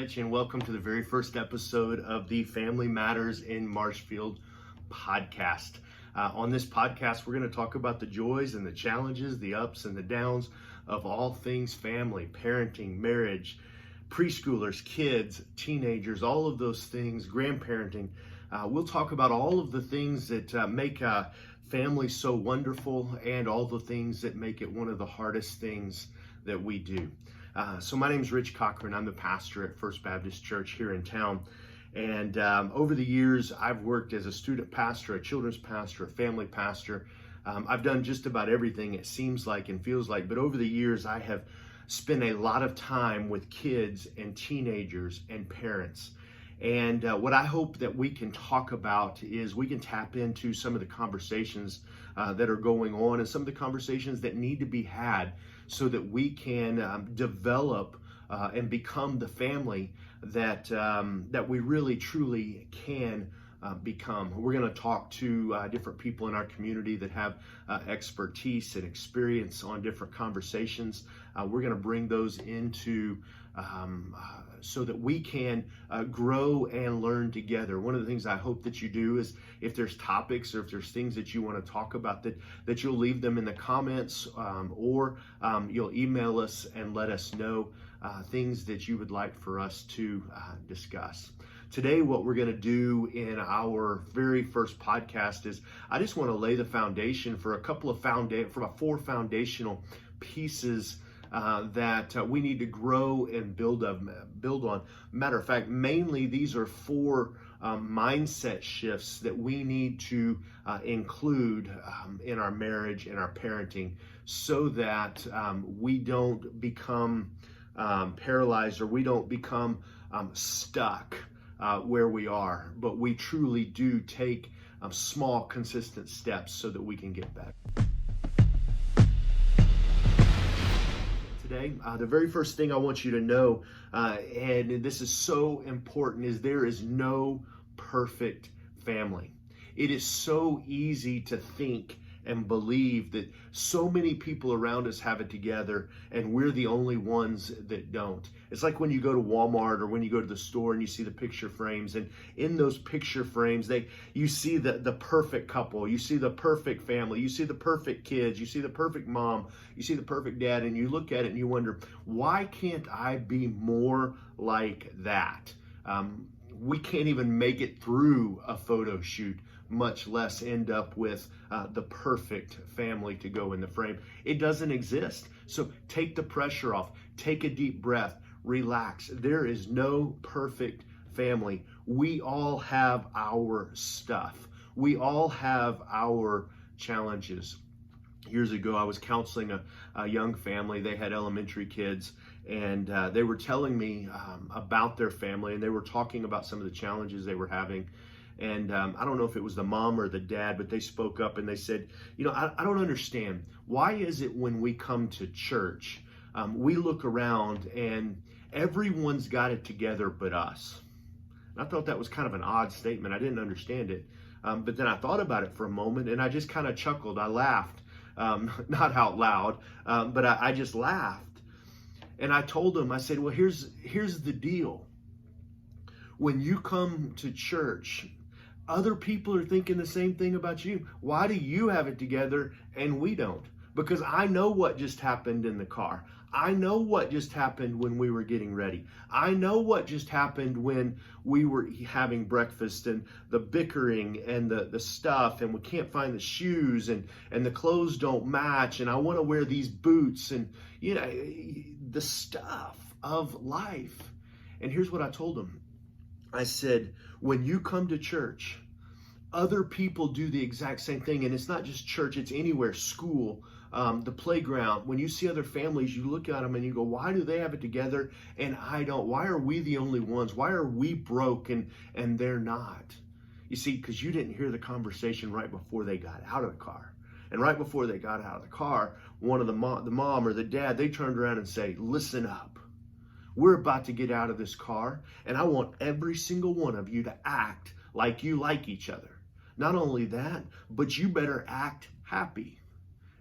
Rich, and welcome to the very first episode of the Family Matters in Marshfield podcast. On this podcast, we're going to talk about the joys and the challenges, the ups and the downs of all things family, parenting, marriage, preschoolers, kids, teenagers, all of those things, grandparenting. We'll talk about all of the things that make family so wonderful and all the things that make it one of the hardest things that we do. So my name is Rich Cochran. I'm the pastor at First Baptist Church here in town. And over the years, I've worked as a student pastor, a children's pastor, a family pastor. I've done just about everything, it seems like and feels like. But over the years, I have spent a lot of time with kids and teenagers and parents. And what I hope that we can talk about is we can tap into some of the conversations that are going on and some of the conversations that need to be had so that we can develop and become the family that we really truly can become. We're going to talk to different people in our community that have expertise and experience on different conversations. We're going to bring those into so that we can grow and learn together. One of the things I hope that you do is if there's topics or if there's things that you want to talk about, that you'll leave them in the comments or you'll email us and let us know things that you would like for us to discuss. Today, what we're going to do in our very first podcast is I just want to lay the foundation for a couple of four foundational pieces that we need to grow and build on. Matter of fact, mainly these are four mindset shifts that we need to include in our marriage and our parenting so that we don't become paralyzed or we don't become stuck where we are, but we truly do take small, consistent steps so that we can get better. Today, the very first thing I want you to know, and this is so important, is there is no perfect family. It is so easy to think and believe that so many people around us have it together and we're the only ones that don't. It's like when you go to Walmart or when you go to the store and you see the picture frames, and in those picture frames you see the perfect couple, you see the perfect family, you see the perfect kids, you see the perfect mom, you see the perfect dad, and you look at it and you wonder, why can't I be more like that? We can't even make it through a photo shoot, much less end up with the perfect family to go in the frame. It doesn't exist. So take the pressure off, take a deep breath, relax. There is no perfect family. We all have our stuff. We all have our challenges. Years ago, I was counseling a young family. They had elementary kids, and they were telling me about their family, and they were talking about some of the challenges they were having. And I don't know if it was the mom or the dad, but they spoke up and they said, I don't understand. Why is it when we come to church, we look around and everyone's got it together but us? And I thought that was kind of an odd statement. I didn't understand it. But then I thought about it for a moment and I just kind of chuckled. I laughed, not out loud, but I just laughed. And I told them, I said, well, here's the deal. When you come to church, other people are thinking the same thing about you. Why do you have it together and we don't? Because I know what just happened in the car. I know what just happened when we were getting ready. I know what just happened when we were having breakfast and the bickering and the stuff, and we can't find the shoes and the clothes don't match, and I want to wear these boots, and the stuff of life. And here's what I told them. I said, when you come to church, other people do the exact same thing. And it's not just church, it's anywhere, school, the playground. When you see other families, you look at them and you go, why do they have it together and I don't? Why are we the only ones? Why are we broke and they're not? You see, because you didn't hear the conversation right before they got out of the car. And right before they got out of the car, one of the mom or the dad, they turned around and say, listen up. We're about to get out of this car, and I want every single one of you to act like you like each other. Not only that, but you better act happy.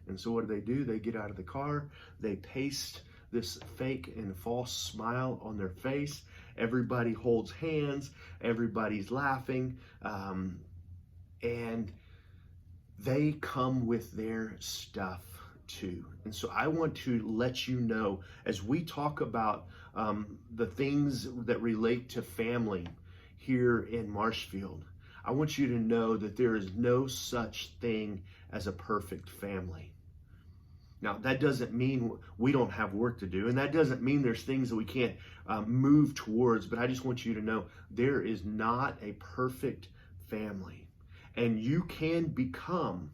And so what do? They get out of the car, they paced this fake and false smile on their face. Everybody holds hands, everybody's laughing, and they come with their stuff too. And so I want to let you know, as we talk about the things that relate to family here in Marshfield, I want you to know that there is no such thing as a perfect family. Now, that doesn't mean we don't have work to do, and that doesn't mean there's things that we can't move towards, but I just want you to know there is not a perfect family, and you can become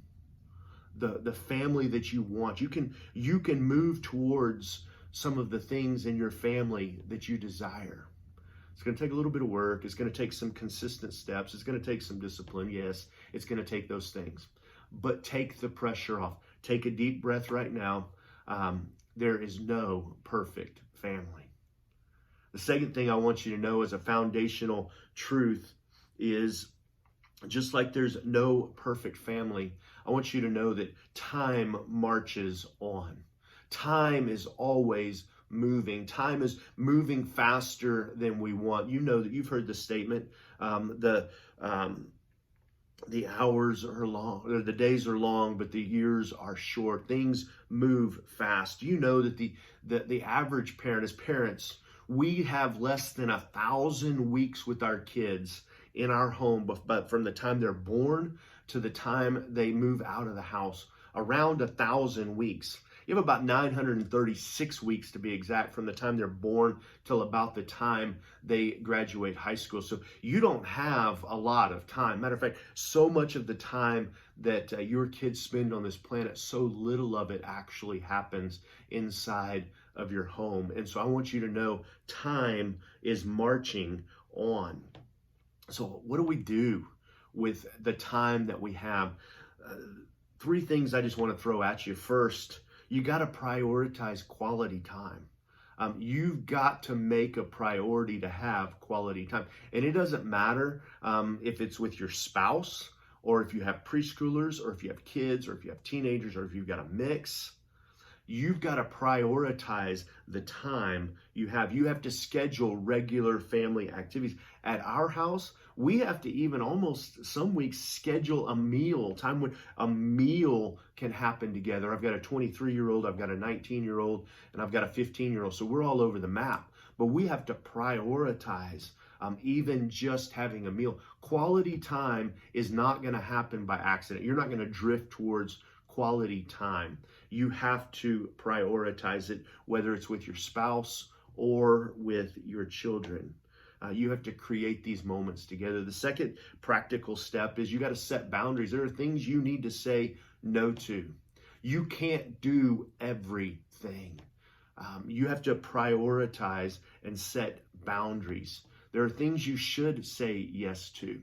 the family that you want. You can move towards some of the things in your family that you desire. It's going to take a little bit of work. It's going to take some consistent steps. It's going to take some discipline. Yes, it's going to take those things, but take the pressure off. Take a deep breath right now. There is no perfect family. The second thing I want you to know as a foundational truth is, just like there's no perfect family, I want you to know that time marches on. Time is always moving. Time is moving faster than we want. You know that you've heard the statement, the hours are long, or the days are long, but the years are short. Things move fast. You know that the average parent, as parents, we have less than 1,000 weeks with our kids in our home, but from the time they're born to the time they move out of the house, around 1,000 weeks. You have about 936 weeks to be exact, from the time they're born till about the time they graduate high school. So you don't have a lot of time. Matter of fact, so much of the time that your kids spend on this planet, so little of it actually happens inside of your home. And so I want you to know time is marching on. So what do we do with the time that we have? Three things I just want to throw at you. First, you got to prioritize quality time. You've got to make a priority to have quality time. And it doesn't matter if it's with your spouse, or if you have preschoolers, or if you have kids, or if you have teenagers, or if you've got a mix. You've got to prioritize the time you have. You have to schedule regular family activities. At our house, we have to even almost some weeks schedule a meal, time when a meal can happen together. I've got a 23-year-old, I've got a 19-year-old, and I've got a 15-year-old. So we're all over the map. But we have to prioritize even just having a meal. Quality time is not going to happen by accident. You're not going to drift towards quality time. You have to prioritize it, whether it's with your spouse or with your children. You have to create these moments together. The second practical step is you got to set boundaries. There are things you need to say no to. You can't do everything. You have to prioritize and set boundaries. There are things you should say yes to,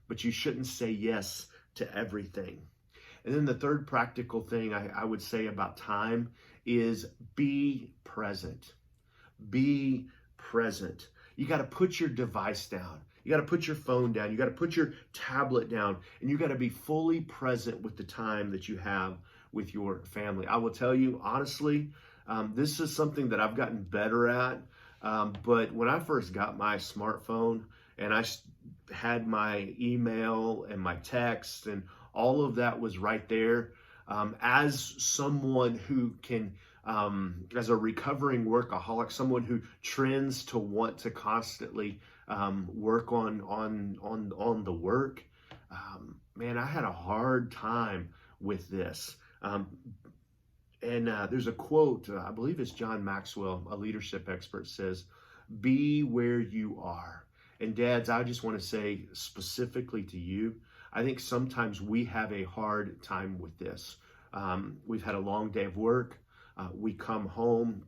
but you shouldn't say yes to everything. And then the third practical thing I would say about time is be present. Be present. You got to put your device down. You got to put your phone down. You got to put your tablet down, and you got to be fully present with the time that you have with your family. I will tell you, honestly, this is something that I've gotten better at. But when I first got my smartphone and I had my email and my text and all of that was right there, as someone who can, as a recovering workaholic, someone who trends to want to constantly work on the work, man, I had a hard time with this. And there's a quote, I believe it's John Maxwell, a leadership expert, says, "Be where you are." And dads, I just want to say specifically to you, I think sometimes we have a hard time with this. We've had a long day of work. We come home.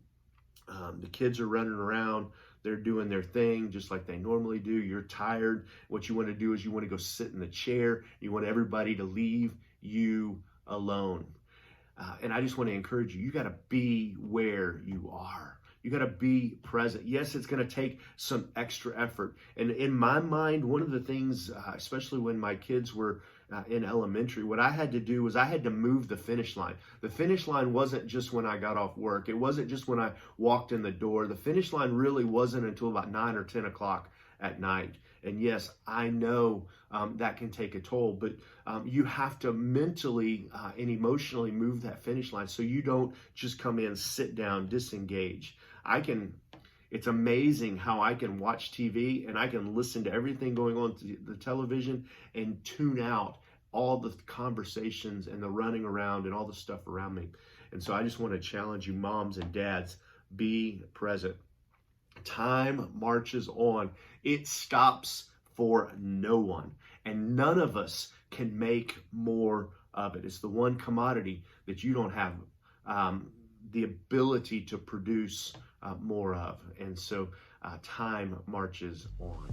The kids are running around. They're doing their thing just like they normally do. You're tired. What you want to do is you want to go sit in the chair. You want everybody to leave you alone. And I just want to encourage you, you got to be where you are. You got to be present. Yes, it's going to take some extra effort. And in my mind, one of the things, especially when my kids were in elementary, what I had to do was I had to move the finish line. The finish line wasn't just when I got off work. It wasn't just when I walked in the door. The finish line really wasn't until about 9 or 10 o'clock at night. And yes, I know that can take a toll, but you have to mentally and emotionally move that finish line so you don't just come in, sit down, disengage. It's amazing how I can watch TV and I can listen to everything going on to the television and tune out all the conversations and the running around and all the stuff around me. And so I just want to challenge you, moms and dads, be present. Time marches on. It stops for no one. And none of us can make more of it. It's the one commodity that you don't have the ability to produce more of. And so time marches on.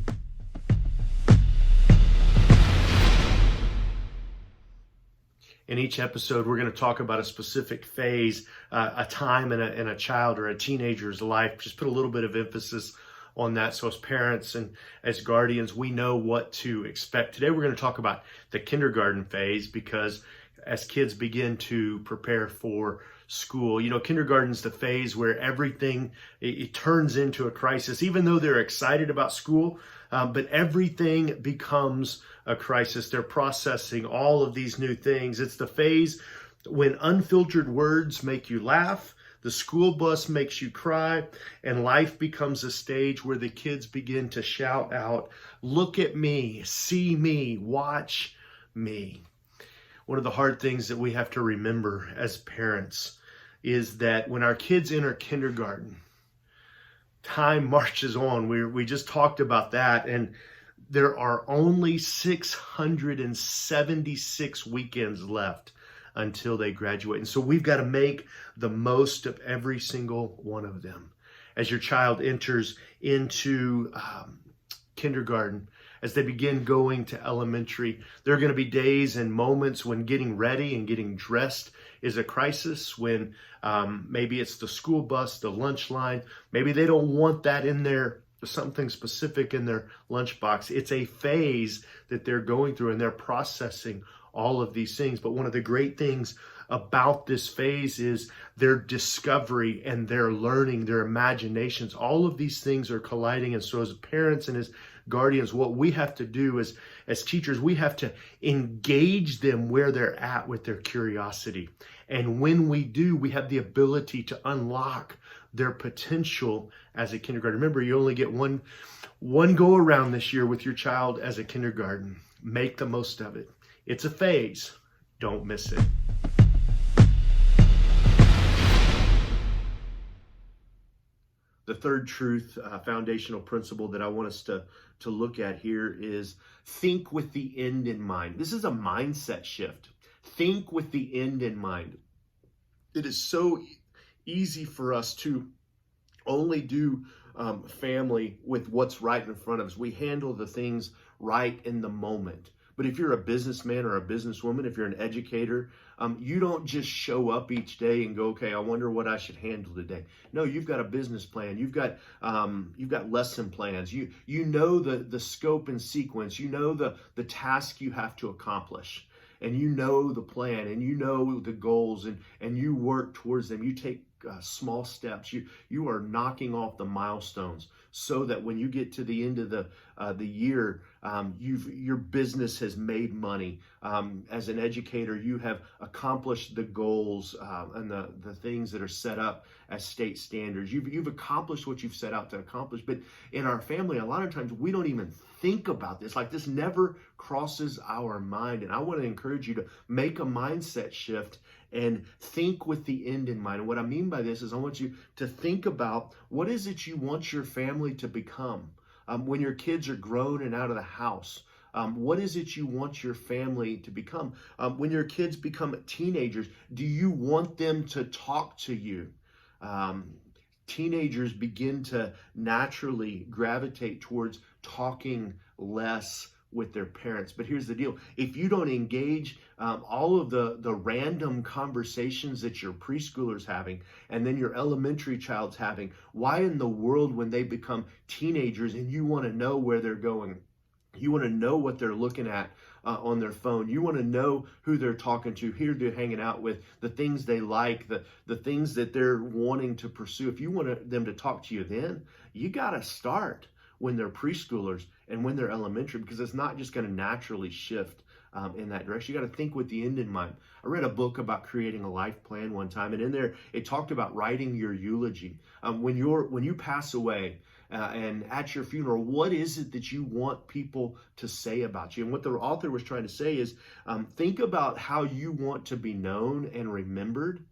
In each episode, we're going to talk about a specific phase, a time in a child or a teenager's life. Just put a little bit of emphasis on that. So as parents and as guardians, we know what to expect. Today, we're going to talk about the kindergarten phase, because as kids begin to prepare for school, kindergarten's the phase where everything, it turns into a crisis, even though they're excited about school, but everything becomes a crisis. They're processing all of these new things. It's the phase when unfiltered words make you laugh, the school bus makes you cry, and life becomes a stage where the kids begin to shout out, "Look at me, see me, watch me." One of the hard things that we have to remember as parents is that when our kids enter kindergarten, time marches on. We just talked about that, and there are only 676 weekends left until they graduate. And so we've got to make the most of every single one of them. As your child enters into kindergarten, as they begin going to elementary, there are going to be days and moments when getting ready and getting dressed is a crisis, when maybe it's the school bus, the lunch line. Maybe they don't want that in there, something specific in their lunchbox. It's a phase that they're going through, and they're processing all of these things. But one of the great things about this phase is their discovery and their learning, their imaginations. All of these things are colliding. And so as parents and as guardians, what we have to do is, as teachers, we have to engage them where they're at with their curiosity. And when we do, we have the ability to unlock their potential as a kindergarten. Remember, you only get one go around this year with your child as a kindergarten. Make the most of it. It's a phase. Don't miss it. The third truth, foundational principle that I want us to look at here is think with the end in mind. This is a mindset shift. Think with the end in mind. It is so easy for us to only do family with what's right in front of us. We handle the things right in the moment. But if you're a businessman or a businesswoman, if you're an educator, you don't just show up each day and go, okay, I wonder what I should handle today. No, you've got a business plan. You've got lesson plans. You know the scope and sequence. You know the task you have to accomplish, and you know the plan, and you know the goals, and you work towards them. You take small steps. You are knocking off the milestones so that when you get to the end of the year, your business has made money. As an educator, you have accomplished the goals and the things that are set up as state standards. You've accomplished what you've set out to accomplish. But in our family, a lot of times we don't even think about this. Like, this never crosses our mind. And I want to encourage you to make a mindset shift and think with the end in mind. And what I mean by this is I want you to think about, what is it you want your family to become when your kids are grown and out of the house? What is it you want your family to become? When your kids become teenagers, do you want them to talk to you? Teenagers begin to naturally gravitate towards talking less with their parents. But here's the deal. If you don't engage all of the random conversations that your preschoolers having and then your elementary child's having, why in the world, when they become teenagers and you want to know where they're going, you want to know what they're looking at on their phone. You want to know who they're talking to, who they're hanging out with, the things they like, the things that they're wanting to pursue. If you want them to talk to you then, you got to start when they're preschoolers and when they're elementary, because it's not just going to naturally shift in that direction. You got to think with the end in mind. I read a book about creating a life plan one time, and in there it talked about writing your eulogy. When you pass away, and at your funeral, what is it that you want people to say about you? And what the author was trying to say is, think about how you want to be known and remembered.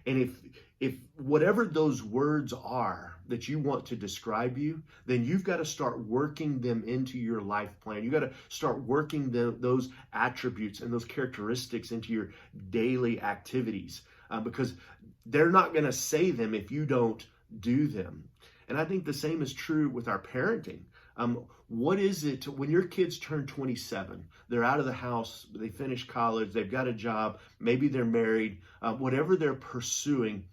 And if whatever those words are that you want to describe you, then you've got to start working them into your life plan. You got to start working those attributes and those characteristics into your daily activities, because they're not going to say them if you don't do them. And I think the same is true with our parenting. What is it when your kids turn 27, they're out of the house, they finish college, they've got a job, maybe they're married, whatever they're pursuing,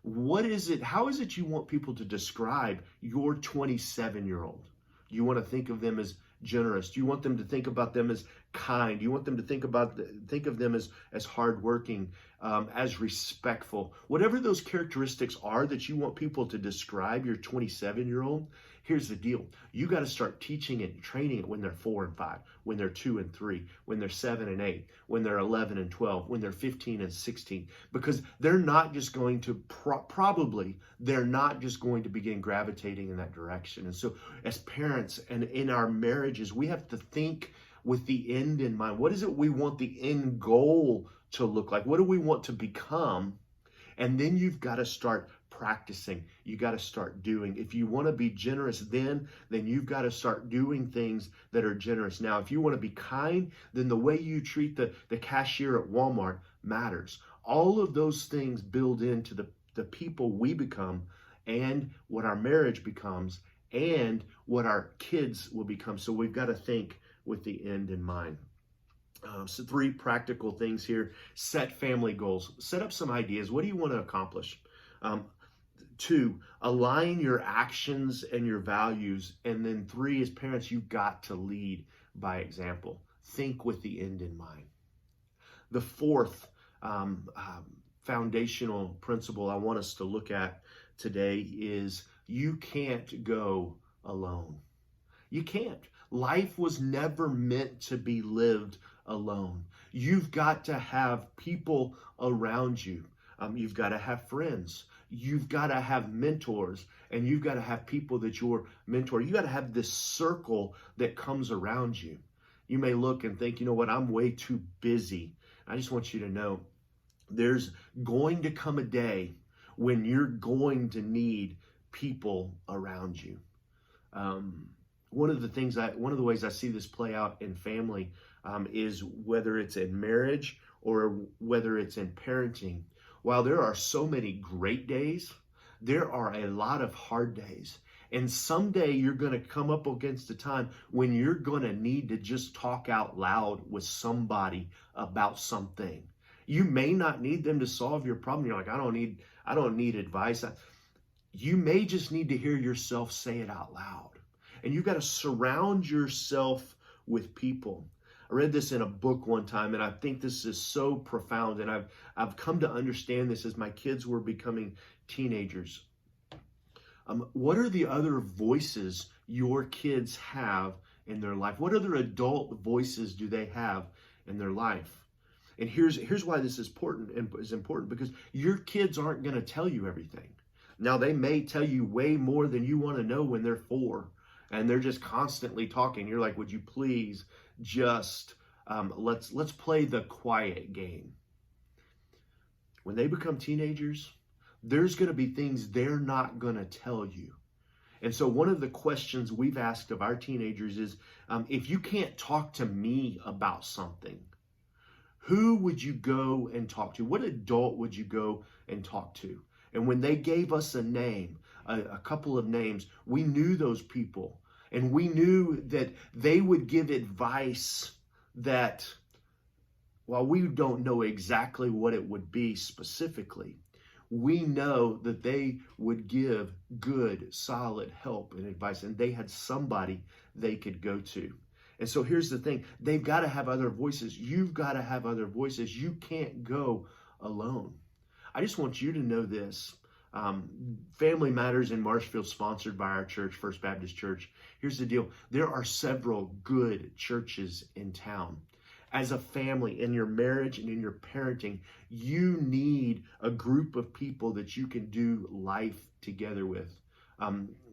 what is it, how is it you want people to describe your 27-year-old? You want to think of them as generous? Do you want them to think about them as kind? Do you want them to think of them as hardworking, as respectful? Whatever those characteristics are that you want people to describe your 27-year-old, here's the deal. You got to start teaching it and training it when they're 4 and 5, when they're 2 and 3, when they're 7 and 8, when they're 11 and 12, when they're 15 and 16, because they're not just going to they're not just going to begin gravitating in that direction. And so as parents and in our marriages, we have to think with the end in mind. What is it we want the end goal to look like? What do we want to become? And then you've got to start practicing. You got to start doing. If you want to be generous then you've got to start doing things that are generous now. If you want to be kind, then the way you treat the cashier at Walmart matters. All of those things build into the people we become, and what our marriage becomes, and what our kids will become. So we've got to think with the end in mind. So 3 practical things here. Set family goals. Set up some ideas. What do you want to accomplish? 2, align your actions and your values. And then 3, as parents, you've got to lead by example. Think with the end in mind. The 4th foundational principle I want us to look at today is you can't go alone. You can't. Life was never meant to be lived alone. You've got to have people around you. You've got to have friends. You've got to have mentors, and you've got to have people that you're mentor. You got to have this circle that comes around you. You may look and think, you know what, I'm way too busy. I just want you to know there's going to come a day when you're going to need people around you. One of the ways I see this play out in family is whether it's in marriage or whether it's in parenting. While there are so many great days, there are a lot of hard days. And someday you're going to come up against a time when you're going to need to just talk out loud with somebody about something. You may not need them to solve your problem. You're like, I don't need advice. You may just need to hear yourself say it out loud. And you've got to surround yourself with people. I read this in a book one time, and I think this is so profound. And I've come to understand this as my kids were becoming teenagers. What are the other voices your kids have in their life? What other adult voices do they have in their life? And here's why this is important, because your kids aren't going to tell you everything. Now, they may tell you way more than you want to know when they're 4, and they're just constantly talking. You're like, would you please just let's play the quiet game. When they become teenagers, there's going to be things they're not going to tell you. And so one of the questions we've asked of our teenagers is, if you can't talk to me about something, who would you go and talk to? What adult would you go and talk to? And when they gave us a name, a couple of names, we knew those people. And we knew that they would give advice that, while we don't know exactly what it would be specifically, we know that they would give good, solid help and advice. And they had somebody they could go to. And so here's the thing. They've got to have other voices. You've got to have other voices. You can't go alone. I just want you to know this. Family Matters in Marshfield, sponsored by our church, First Baptist Church. Here's the deal. There are several good churches in town. As a family, in your marriage and in your parenting, you need a group of people that you can do life together with.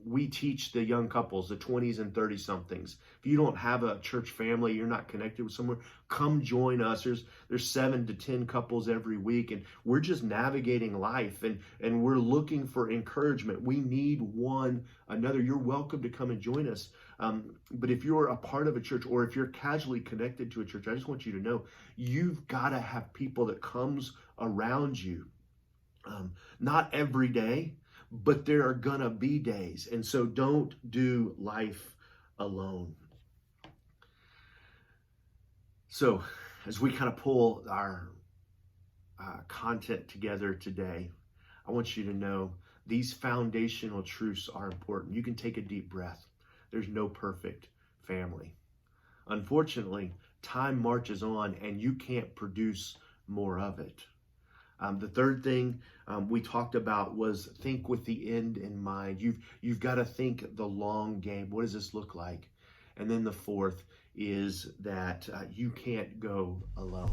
We teach the young couples, the 20s and 30 somethings. If you don't have a church family, you're not connected with somewhere, come join us. There's 7 to 10 couples every week, and we're just navigating life, and we're looking for encouragement. We need one another. You're welcome to come and join us. But if you're a part of a church, or if you're casually connected to a church, I just want you to know you've got to have people that comes around you. Not every day, but there are gonna be days. And so don't do life alone. So as we kind of pull our content together today, I want you to know these foundational truths are important. You can take a deep breath. There's no perfect family. Unfortunately, time marches on and you can't produce more of it. The third thing we talked about was think with the end in mind. You've got to think the long game. What does this look like? And then the fourth is that you can't go alone.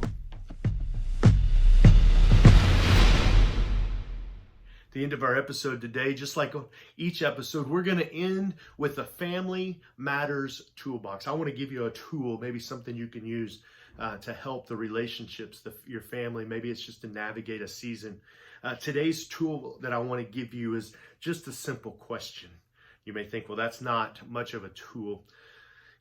The end of our episode today, just like each episode, we're going to end with the Family Matters Toolbox. I want to give you a tool, maybe something you can use to help the relationships, your family. Maybe it's just to navigate a season. Today's tool that I want to give you is just a simple question. You may think, well, that's not much of a tool.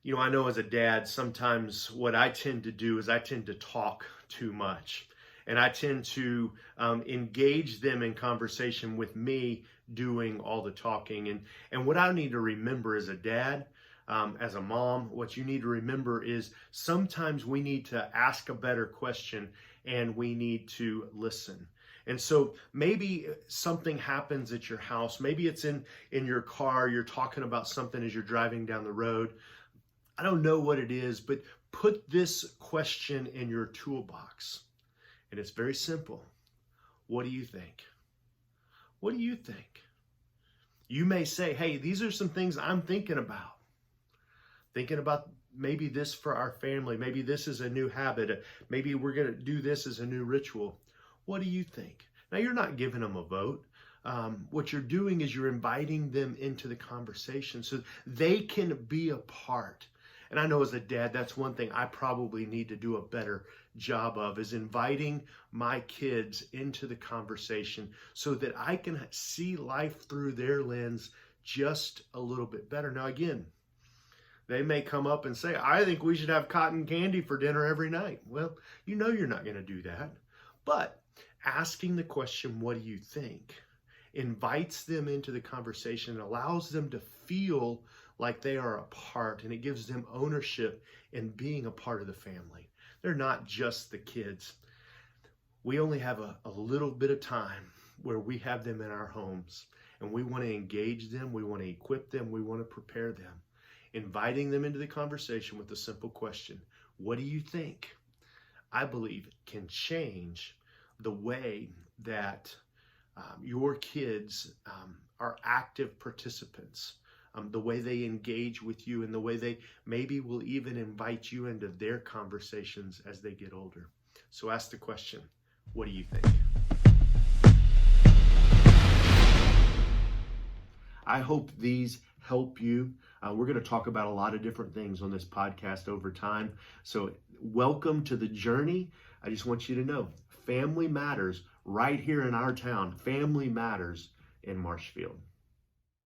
You know, I know as a dad, sometimes what I tend to do is I tend to talk too much. And I tend to engage them in conversation with me doing all the talking. And what I need to remember as a dad, as a mom, what you need to remember is sometimes we need to ask a better question and we need to listen. And so maybe something happens at your house. Maybe it's in your car. You're talking about something as you're driving down the road. I don't know what it is, but put this question in your toolbox. And it's very simple. What do you think? What do you think? You may say, hey, these are some things I'm thinking about. Thinking about maybe this for our family. Maybe this is a new habit. Maybe we're going to do this as a new ritual. What do you think? Now, you're not giving them a vote. What you're doing is you're inviting them into the conversation so they can be a part. And I know as a dad, that's one thing I probably need to do a better job of, is inviting my kids into the conversation so that I can see life through their lens just a little bit better. Now, again, they may come up and say, I think we should have cotton candy for dinner every night. Well, you know you're not going to do that. But asking the question, what do you think, invites them into the conversation and allows them to feel like they are a part, and it gives them ownership in being a part of the family. They're not just the kids. We only have a little bit of time where we have them in our homes, and we want to engage them, we want to equip them, we want to prepare them. Inviting them into the conversation with a simple question, what do you think? I believe can change the way that your kids are active participants. The way they engage with you, and the way they maybe will even invite you into their conversations as they get older. So ask the question, what do you think? I hope these help you. We're going to talk about a lot of different things on this podcast over time. So welcome to the journey. I just want you to know, family matters right here in our town. Family matters in Marshfield.